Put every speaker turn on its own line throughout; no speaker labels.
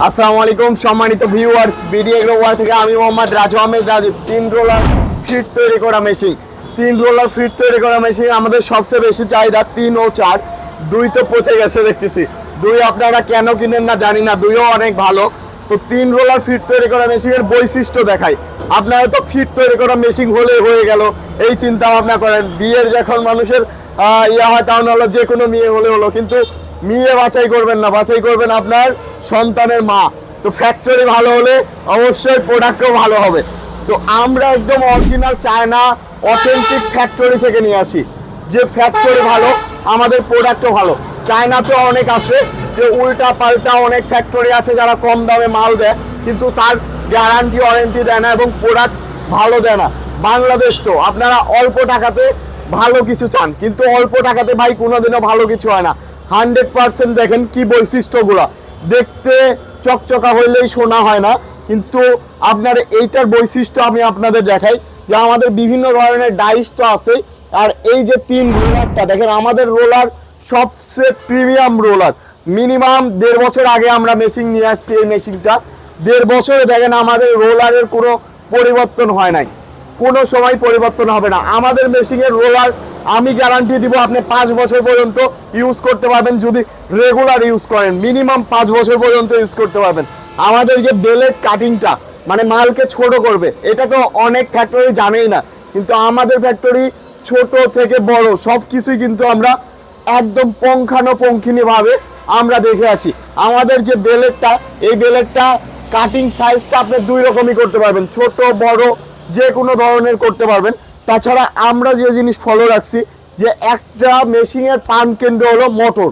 আসসালামু আলাইকুম সম্মানিত ভিউয়ার্স, বিডি এগ্রো ওয়াল থেকে আমি মোহাম্মদ রাজু আহমেদ রাজীব। 3 রোলার ফিট তৈরি করা মেশিন, 3 রোলার ফিট তৈরি করা মেশিন আমাদের সবচেয়ে বেশি চাহিদা। 3 ও 4, 2 তো পচে গেছে দেখতেছি। 2 আপনারা কেন কিনেন না জানি না, 2ও অনেক ভালো। তো 3 রোলার ফিট তৈরি করা মেশিনের বৈশিষ্ট্য দেখাই। আপনারা তো ফিট তৈরি করা মেশিন হলে হয়ে গেল এই চিন্তা ভাবনা করেন। বিয়ের যখন মানুষের হয় তাহলে হলো যে কোনো মেয়ে হলে হলো, কিন্তু মেয়ে বাছাই করবেন না, বাছাই করবেন আপনার সন্তানের মা। তো ফ্যাক্টরি ভালো হলে অবশ্যই প্রোডাক্টও ভালো হবে। তো আমরা একদম অরিজিনাল চায়না অথেন্টিক ফ্যাক্টরি থেকে নিয়ে আসি। যে ফ্যাক্টরি ভালো আমাদের প্রোডাক্টও ভালো। চায়নাতে অনেক আছে যে উল্টা পাল্টা অনেক ফ্যাক্টরি আছে যারা কম দামে মাল দেয় কিন্তু তার গ্যারান্টি ওয়ারেন্টি দেয় না এবং প্রোডাক্ট ভালো দেয় না। বাংলাদেশ তো আপনারা অল্প টাকাতে ভালো কিছু চান, কিন্তু অল্প টাকাতে ভাই কোনোদিনও ভালো কিছু হয় না। 100% দেখেন কি বৈশিষ্ট্যগুলো, দেখতে চকচকা হইলেই সোনা হয় না, কিন্তু আপনার এইটার বৈশিষ্ট্য আমি আপনাদের দেখাই যে আমাদের বিভিন্ন ধরনের ডাইস তো আছে। আর এই যে 3 রোলারটা দেখেন, আমাদের রোলার সবচেয়ে প্রিমিয়াম রোলার। মিনিমাম 1.5 বছর আগে আমরা মেশিন নিয়ে আসছি। এই মেশিনটা 1.5 বছরে দেখেন আমাদের রোলারের কোনো পরিবর্তন হয় নাই, কোনো সময় পরিবর্তন হবে না। আমাদের মেশিনের রোলার আমি গ্যারান্টি দিব আপনি 5 বছর পর্যন্ত ইউজ করতে পারবেন যদি রেগুলার ইউজ করেন। মিনিমাম 5 বছর পর্যন্ত ইউজ করতে পারবেন। আমাদের যে বেলেট কাটিংটা মানে মালকে ছোট করবে, এটা তো অনেক ফ্যাক্টরি জানেই না, কিন্তু আমাদের ফ্যাক্টরি ছোট থেকে বড় সব কিছুই কিন্তু আমরা একদম পুঙ্খানুপুঙ্খিভাবে আমরা দেখে আসি। আমাদের যে বেলেটটা, এই বেলেটটা কাটিং সাইজটা আপনি 2 রকমই করতে পারবেন, ছোট বড় যে কোনো ধরনের করতে পারবেন। তাছাড়া আমরা যে জিনিস ফলো রাখছি যে একটা মেশিনের প্রাণ কেন্দ্র হলো মোটর।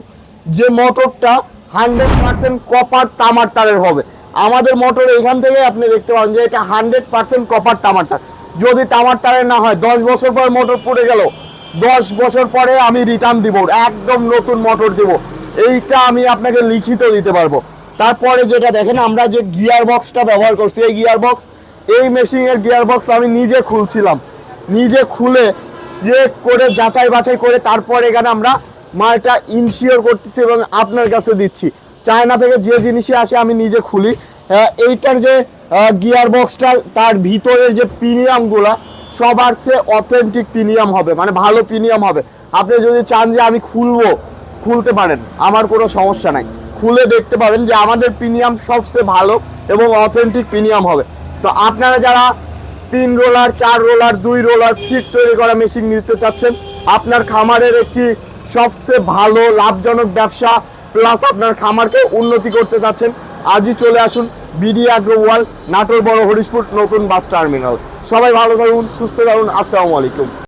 যে মোটরটা 100% কপার তামার তারের হবে। আমাদের মোটর এখান থেকে আপনি দেখতে পাবেন যে এটা 100% কপার তামার তার। যদি তামার তারের না হয় 10 বছর পর মোটর পুড়ে গেল, 10 বছর পরে আমি রিটার্ন দিব, একদম নতুন মোটর দিব। এইটা আমি আপনাকে লিখিত দিতে পারবো। তারপরে যেটা দেখেন আমরা যে গিয়ার বক্সটা ব্যবহার করছি, এই গিয়ার বক্স, এই মেশিনের গিয়ার বক্স আমি নিজে খুলছিলাম, নিজে খুলে যে করে যাচাই বাছাই করে তারপর এখানে আমরা মালটা ইনশিওর করতেছি এবং আপনার কাছে দিচ্ছি। চায়না থেকে যে জিনিসই আসে আমি নিজে খুলি। এইটার যে গিয়ার বক্সটা, তার ভিতরের যে প্রিমিয়ামগুলো সবার চেয়ে অথেন্টিক প্রিমিয়াম হবে, মানে ভালো প্রিমিয়াম হবে। আপনি যদি চান যে আমি খুলবো, খুলতে পারেন, আমার কোনো সমস্যা নাই। খুলে দেখতে পারেন যে আমাদের প্রিমিয়াম সবচেয়ে ভালো এবং অথেন্টিক প্রিমিয়াম হবে। তো আপনারা যারা 3 রোলার 4 রোলার 2 রোলার ফিট তৈরি করা মেশিন নিতে চাচ্ছেন, আপনার খামারের একটি সবচেয়ে ভালো লাভজনক ব্যবসা প্লাস আপনার খামারকে উন্নতি করতে চাচ্ছেন, আজই চলে আসুন বিডি এগ্রো ওয়াল, নাটোর বড় হরিশপুর নতুন বাস টার্মিনাল। সবাই ভালো থাকুন, সুস্থ থাকুন। আসসালামু আলাইকুম।